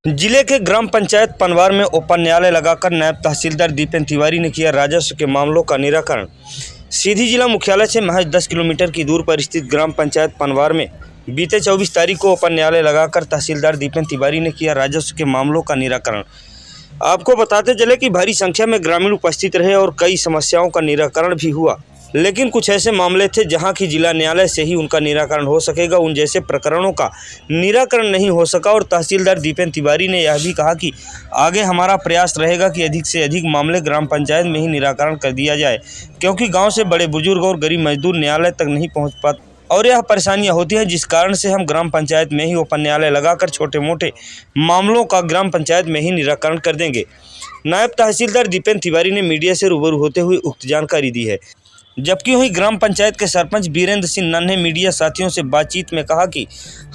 जिले के ग्राम पंचायत पनवार में ओपन न्यायालय लगाकर नायब तहसीलदार दीपेन तिवारी ने किया राजस्व के मामलों का निराकरण। सीधी जिला मुख्यालय से महज 10 किलोमीटर की दूर पर स्थित ग्राम पंचायत पनवार में बीते 24 तारीख को ओपन न्यायालय लगाकर तहसीलदार दीपेन तिवारी ने किया राजस्व के मामलों का निराकरण। आपको बताते चले कि भारी संख्या में ग्रामीण उपस्थित रहे और कई समस्याओं का निराकरण भी हुआ, लेकिन कुछ ऐसे मामले थे जहां की जिला न्यायालय से ही उनका निराकरण हो सकेगा, उन जैसे प्रकरणों का निराकरण नहीं हो सका। और तहसीलदार दीपेन तिवारी ने यह भी कहा कि आगे हमारा प्रयास रहेगा कि अधिक से अधिक मामले ग्राम पंचायत में ही निराकरण कर दिया जाए, क्योंकि गांव से बड़े बुजुर्ग और गरीब मजदूर न्यायालय तक नहीं पहुँच पाते और यह परेशानियां होती हैं, जिस कारण से हम ग्राम पंचायत में ही ओपन न्यायालय लगाकर छोटे मोटे मामलों का ग्राम पंचायत में ही निराकरण कर देंगे। नायब तहसीलदार दीपेन तिवारी ने मीडिया से रूबरू होते हुए उक्त जानकारी दी है। जबकि वहीं ग्राम पंचायत के सरपंच वीरेंद्र सिंह नन्हे मीडिया साथियों से बातचीत में कहा कि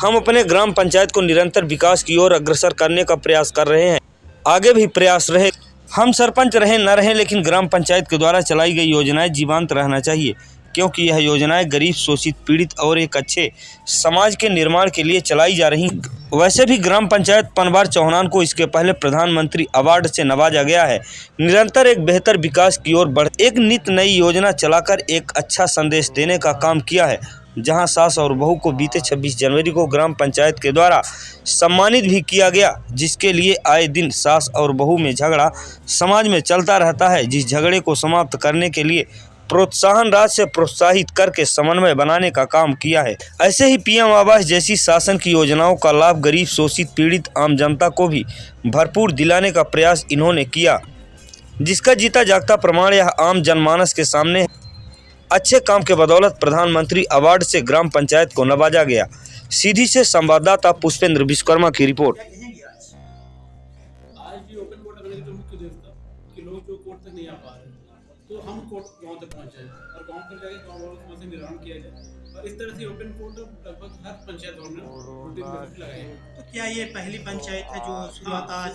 हम अपने ग्राम पंचायत को निरंतर विकास की ओर अग्रसर करने का प्रयास कर रहे हैं, आगे भी प्रयास रहे। हम सरपंच रहें न रहें, लेकिन ग्राम पंचायत के द्वारा चलाई गई योजनाएं जीवंत रहना चाहिए, क्योंकि यह योजनाएं गरीब, शोषित, पीड़ित और एक अच्छे समाज के निर्माण के लिए चलाई जा रही। वैसे भी ग्राम पंचायत पनवार चौहान को इसके पहले प्रधानमंत्री अवार्ड से नवाजा गया है। निरंतर एक बेहतर विकास की ओर बढ़ एक नित नई योजना चलाकर एक अच्छा संदेश देने का काम किया है, जहां सास और बहू को बीते 26 जनवरी को ग्राम पंचायत के द्वारा सम्मानित भी किया गया, जिसके लिए आए दिन सास और बहू में झगड़ा समाज में चलता रहता है, जिस झगड़े को समाप्त करने के लिए प्रोत्साहन राशि से प्रोत्साहित करके समन्वय बनाने का काम किया है। ऐसे ही पीएम आवास जैसी शासन की योजनाओं का लाभ गरीब, शोषित, पीड़ित आम जनता को भी भरपूर दिलाने का प्रयास इन्होंने किया, जिसका जीता जागता प्रमाण यह आम जनमानस के सामने है। अच्छे काम के बदौलत प्रधानमंत्री अवार्ड से ग्राम पंचायत को नवाजा गया। सीधी से संवाददाता पुष्पेंद्र विश्वकर्मा की रिपोर्ट। तो हम कोर्ट गांव तक पहुंच जाए और गांव तक जाके गांव वालों को समस्या निवारण किया जाए, और इस तरह से ओपन कोर्ट लगभग हर पंचायत भवन में रूटीन लगाए। तो क्या ये पहली पंचायत है जो शुरुआत आज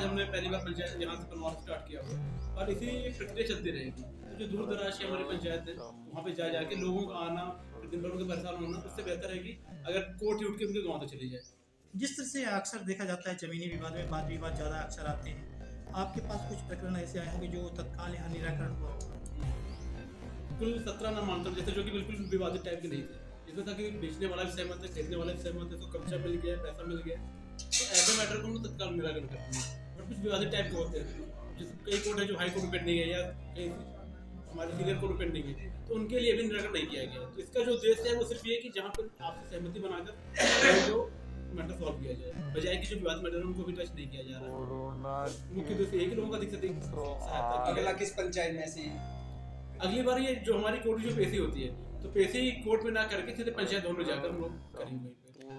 हमने पहली बार पंचायत यहाँ से पनवार स्टार्ट किया हुआ, और इसी प्रक्रिया चलती रहेगी। तो जो दूर दराज की हमारी पंचायत है, वहाँ पे जा जाके लोगों का आना, दिन भर उनके परेशान होना, उससे बेहतर है कि अगर कोर्ट ही उठ के उनके गाँव तक चली जाए। जिस तरह से अक्सर देखा जाता है जमीनी विवाद में वाद विवाद ज़्यादा अक्सर आते हैं, आपके पास कुछ प्रकरण ऐसे आए होंगे जो तत्काल यहाँ निराकरण हुआ? कुल 17 नाम मानता हूँ, जैसे जो कि बिल्कुल विवादित टाइप के नहीं थे। इसमें था कि बेचने वाला भी सहमत है, खरीदने वाला भी सहमत है, तो कब्जा मिल गया, पैसा मिल गया, तो ऐसे मैटर को हम तत्काल निराकरण करते हैं। और कुछ विवादित टाइप के होते हैं, जैसे कई कोर्ट है जो हाई कोर्ट में पेंडिंग है या कई हमारे सीनियर कोर्ट में पेंडिंग है, तो उनके लिए भी निराकरण नहीं किया गया। तो इसका जो उद्देश्य है वो सिर्फ ये कि जहाँ पर आपसे सहमति बनाकर जो मैटर सॉल्व किया जाए, बजाय कि जो विवाद मैटर उनको भी टच नहीं किया जा रहा है। मुख्य उद्देश्य एक लोगों का अधिक से अधिक सहायता। अगला किस पंचायत में ऐसी अगली बार ये जो हमारी कोर्ट की जो पेशी होती है, तो पेशी कोर्ट में ना करके सीधे पंचायत भवन में जाकर हम लोग करेंगे।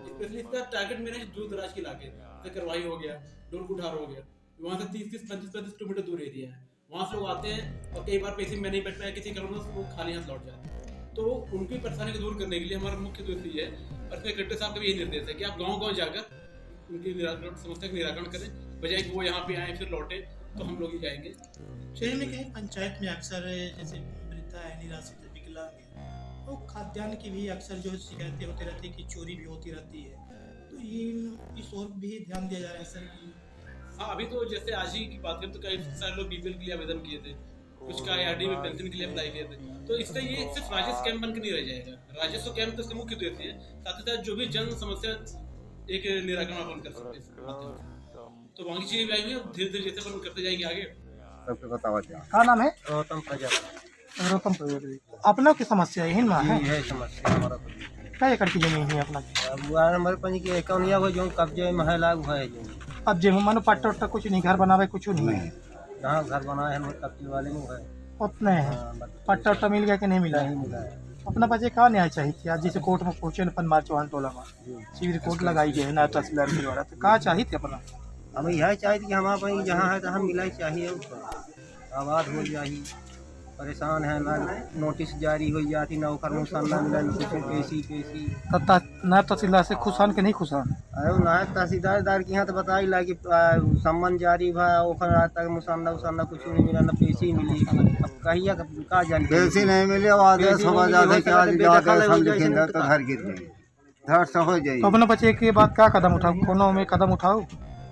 स्पेशली इसका टारगेट मेरा दूर दराज के इलाके, जैसे करवाई हो गया, डोरकुठार हो गया, वहाँ से 30-35 किलोमीटर दूर एरिया है, वहाँ से लोग आते हैं और कई बार पेशी में नहीं बैठ पाया, किसी कारण से वो खाली हाथ लौट जाते हैं। तो उनकी परेशानी को दूर करने के लिए हमारा मुख्य उद्देश्य ये है, और इसमें कलेक्टर साहब का भी यही निर्देश है कि आप गाँव-गाँव जाकर उनकी समस्या का निराकरण करें, बजाय कि वो यहाँ पे आए फिर लौटे, तो हम लोग ही जाएंगे। शहर में कहीं पंचायत में अक्सर जैसे वृद्धा है, निराश्रित, विकलांग है, तो खाद्यान्न की भी अक्सर जो शिकायतें होती रहती है कि चोरी भी होती रहती है, तो इस ओर भी ध्यान दिया जा रहा है सर? हाँ, अभी तो जैसे आज ही की बात करें तो कई सारे लोग बीपीएल के लिए आवेदन किए थे, कुछ का आईआरडी में पेंशन के लिए अप्लाई किए थे। तो इससे ये सिर्फ राजस्व कैंप बनकर नहीं रह जाएगा। राजस्व कैंप तो इसका मुख्य उद्देश्य है, साथ ही साथ जो भी जन समस्या एक निराकरण अपन कर सकते हैं। तो वहाँ की चीजें भी आई हुई है, धीरे-धीरे जैसे अपन करते जाएंगे आगे। क्या नाम है? गौतम प्रजापति। गौतम प्रजापति। अपना की समस्या यही ना है? यही समस्या हमारा। क्या एकड़ की जमीन है अपना? वार्ड नंबर 5 की एकौनिया वो जो कब्जे में है लागू है जो। अब जो मानो पट्टा उट्टा कुछ नहीं, घर बनावे कुछ नहीं है? जहाँ घर बनाए हैं कब्जे वाले में है उतने हैं। पट्टा उट्टा मिल गया कि नहीं मिला? नहीं मिला है। अपना बच्चे कहाँ न्याय चाहिए थी? आज जैसे कोर्ट में पहुंचे पनवार चौहान टोला में सिविल कोर्ट लगाई गई है नायब तहसीलदार के द्वारा, तो कहाँ चाहिए थे अपना? हम यही चाहिए कि हमारा जहाँ है तहाँ मिला चाहिए, आवाज़ हो जाए। परेशान है ना, नोटिस जारी हो जाती ना, ओकर मुसन्ना मिलन कुछ पेशी नायब तहसीलदार से खुशान के नहीं खुशान? अरे नायब तहसीलदार के यहाँ तो बताई ला कि सम्मन जारी भा, ओकर आज तक मुसन्ना उसन्ना कुछ नहीं मिला, ना पेशी मिली। अब कहिए का जान पेशी नहीं मिली, आदेश हो जाता है कि आज हम लिखेंगे तो घर गिर जाएंगे, धड़ से हो जाएगी। तो अपना बच्चे के बाद क्या कदम उठाओ? कोनो में कदम उठाओ?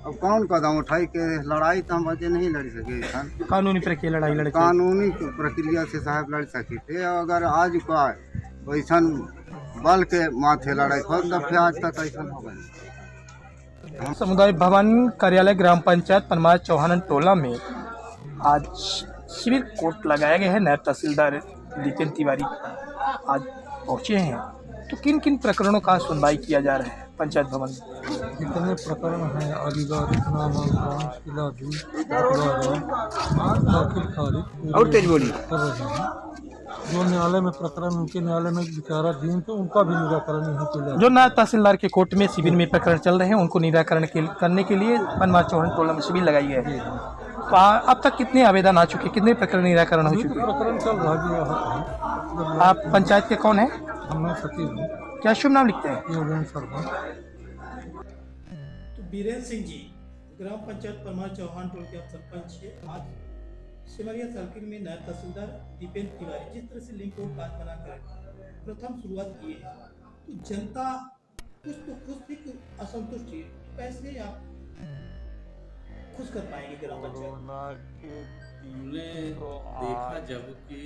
अब कौन कदम उठाई के लड़ाई तो हम अजय नहीं लड़ सके सन। कानूनी प्रक्रिया लड़ाई लड़े कानूनी प्रक्रिया से साहब लड़ सके थे, अगर आज का वैसा बल के माथे लड़ाई हो तब फिर आज तक ऐसा हो गई। समुदाय भवन कार्यालय ग्राम पंचायत पनवार चौहान टोला में आज शिविर कोर्ट लगाया गया है। नायब तहसीलदार दीपेन तिवारी आज पहुँचे हैं, तो किन किन प्रकरणों का सुनवाई किया जा रहा है पंचायत भवन में? जितने प्रकरण हैं अलीगढ़ नामांकन किलादी दाखिल खारिज और तेज बोली कर रहे हैं। जो न्यायालय में प्रकरण उनके न्यायालय में विचाराधीन तो उनका भी निराकरण यहीं के लिए। जो नायब तहसीलदार के कोर्ट में शिविर में प्रकरण चल रहे हैं उनको निराकरण करने के लिए पनवार चौहान टोला में शिविर लगाई है। अब तक कितने आवेदन आ चुके, कितने प्रकरण निराकरण हो चुके? प्रकरण चल रहा है। आप पंचायत के कौन हैं? हमें सचिव हूँ क्या शुभ नाम लिखते हैं? योगेंद्र शर्मा। तो बीरेन्द्र सिंह जी ग्राम पंचायत पनवार चौहान टोल के आप सरपंच है। आज सिमरिया सर्किल में नायब तहसीलदार दीपेन तिवारी जिस तरह से लिंक को काज बनाकर प्रथम शुरुआत की है, तो जनता कुछ तो खुश थी, कुछ असंतुष्ट थी, कैसे आप खुश कर पाएंगे ग्राम पंचायत? हमने देखा जब कि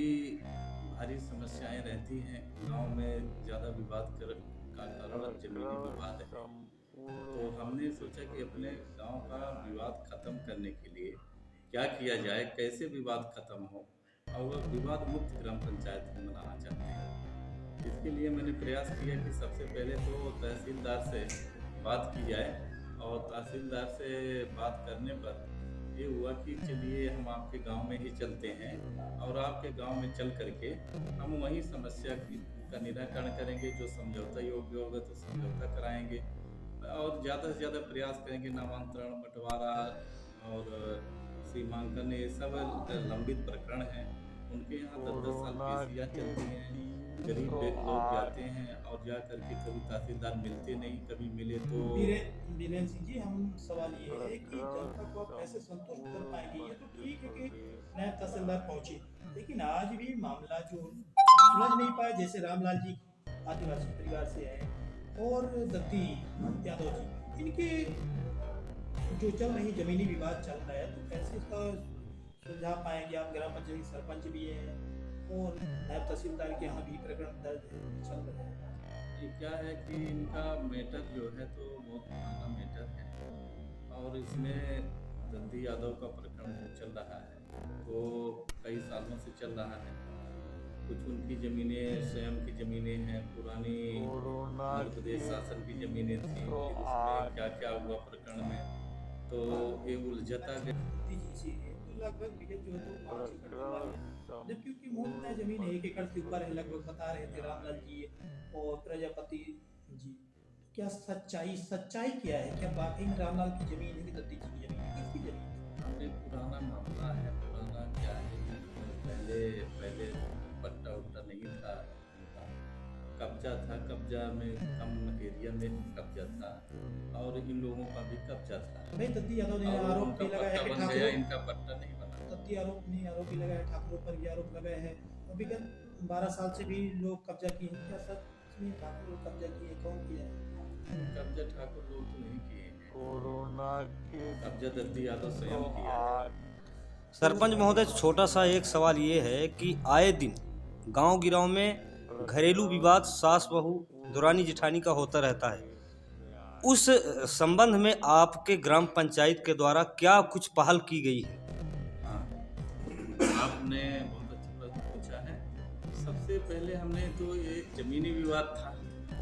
भारी समस्याएं रहती हैं गांव में, ज़्यादा विवाद का कारण जमीनी विवाद है, तो हमने सोचा कि अपने गांव का विवाद खत्म करने के लिए क्या किया जाए, कैसे विवाद खत्म हो और विवाद मुक्त ग्राम पंचायत को बनाना चाहते हैं। इसके लिए मैंने प्रयास किया कि सबसे पहले तो तहसीलदार से बात की जाए, और तहसीलदार से बात करने पर ये हुआ कि चलिए हम आपके गांव में ही चलते हैं और आपके गांव में चल करके हम वही समस्या का निराकरण करेंगे, जो समझौता योग्य होगा तो समझौता कराएंगे, और ज़्यादा से ज़्यादा प्रयास करेंगे। नामांतरण, बंटवारा और सीमांकन, ये सब लंबित प्रकरण हैं, उनके यहाँ 10-10 साल केसियाँ चलती हैं। गरीब लोग जाते हैं और जा करके कभी तहसीलदार मिलते नहीं, कभी मिले तो। बीरेन्द्र सिंह जी, हम सवाल ये है कि जनता को आप कैसे संतुष्ट कर पाएंगे? ये तो ठीक है कि नायब तहसीलदार पहुंचे, लेकिन आज भी मामला जो सुलझ नहीं पाया, जैसे रामलाल जी आदिवासी परिवार से हैं और दत्ती यादव जी, इनके जो चल रही जमीनी विवाद चल रहा है, तो कैसे इसका सुलझा पाएंगे आप? ग्राम पंचायत सरपंच भी हैं और नायब तहसीलदार के यहाँ भी प्रकरण दर्ज चल रहे हैं। ये क्या है कि इनका मैटर जो है तो बहुत पुराना मैटर है, और इसमें दत्ती यादव का प्रकरण चल रहा है, तो कई सालों से चल रहा है। कुछ उनकी ज़मीनें स्वयं की ज़मीनें हैं, पुरानी मध्य प्रदेश शासन की ज़मीनें थी, उसमें क्या क्या हुआ प्रकरण में, तो ये उलझता गया। लगभग विकेट जो है तो 5 एकड़, जबकि उनकी मूल जमीन 1 एकड़ से ऊपर है, लगभग बता रहे थे रामलाल जी और प्रजापति जी। क्या सच्चाई क्या है? क्या वाकई में रामलाल की जमीन है कि दत्ती जी की जमीन है? किसकी जमीन? ये पुराना मामला है। पुराना क्या है कि पहले पट्टा उट्टा नहीं था, कब्जा था, कब्जा में कम एरिया में कब्जा था, और इन लोगों का भी कब्जा था। भाई दत्ती यादव ने आरोप भी लगाया है कि ठाकुर, इनका पट्टा नहीं बना। दत्ती आरोप भी लगाया है, ठाकुरों पर भी आरोप लगाया है, और विगत 12 साल से भी लोग कब्जा किए हैं। क्या सच में ठाकुर कब्जा किए? कौन किया है कब्जा? ठाकुर लोग तो नहीं किए हैं, कब्जा दत्ती यादव स्वयं किया है। सरपंच महोदय, छोटा सा एक सवाल ये है कि आए दिन गांव गिराव में घरेलू विवाद सास बहू दुरानी जेठानी का होता रहता है, उस संबंध में आपके ग्राम पंचायत के द्वारा क्या कुछ पहल की गई है? हाँ, आपने बहुत अच्छा प्रश्न पूछा है। सबसे पहले हमने तो ये जमीनी विवाद था,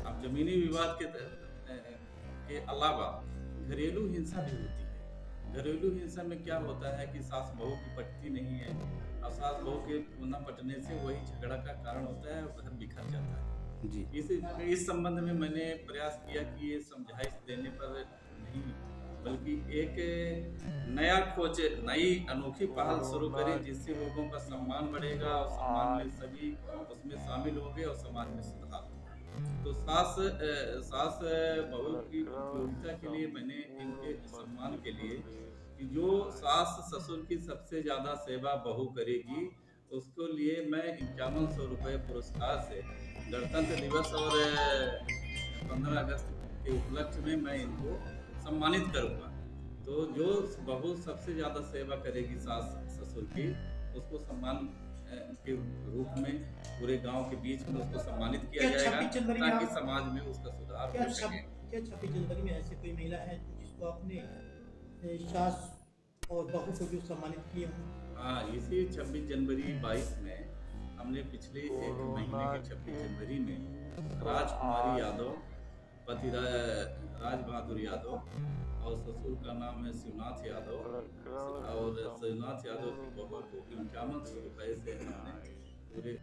अब जमीनी विवाद के अलावा घरेलू हिंसा भी होती है। घरेलू हिंसा में क्या होता है कि सास बहू की पटती नहीं है, और सास बहू के न पटने से वही झगड़ा का कारण होता है और घर बिखर जाता है जी। इस संबंध में मैंने प्रयास किया कि ये समझाइश देने पर नहीं, बल्कि एक नई अनोखी पहल शुरू करें, जिससे लोगों का सम्मान बढ़ेगा और सम्मान में सभी उसमें शामिल होंगे और समाज में सुधार होगा। तो सास बहू की उपयोगिता के लिए मैंने इनके सम्मान के लिए कि जो सास ससुर की सबसे ज़्यादा सेवा बहू करेगी, उसको लिए मैं 5100 रुपये पुरस्कार से गणतंत्र दिवस और 15 अगस्त के उपलक्ष्य में मैं इनको सम्मानित करूँगा। तो जो बहू सबसे ज़्यादा सेवा करेगी सास ससुर की, उसको सम्मान के रूप में पूरे गांव के बीच में उसको सम्मानित किया क्या जाएगा 26 जनवरी में ताकि आप- समाज में उसका सुधार क्या हो सके। 26 जनवरी में ऐसी कोई महिला है जिसको आपने सास और बहू को भी सम्मानित किए हों? हाँ, इसी 26 जनवरी 22 में हमने पिछले एक महीने के 26 जनवरी में राजकुमारी यादव, पति राज बहादुर यादव और ससुर का नाम है शिवनाथ यादव, और शिवनाथ यादव की बहू को 51 रुपये से हमने पूरे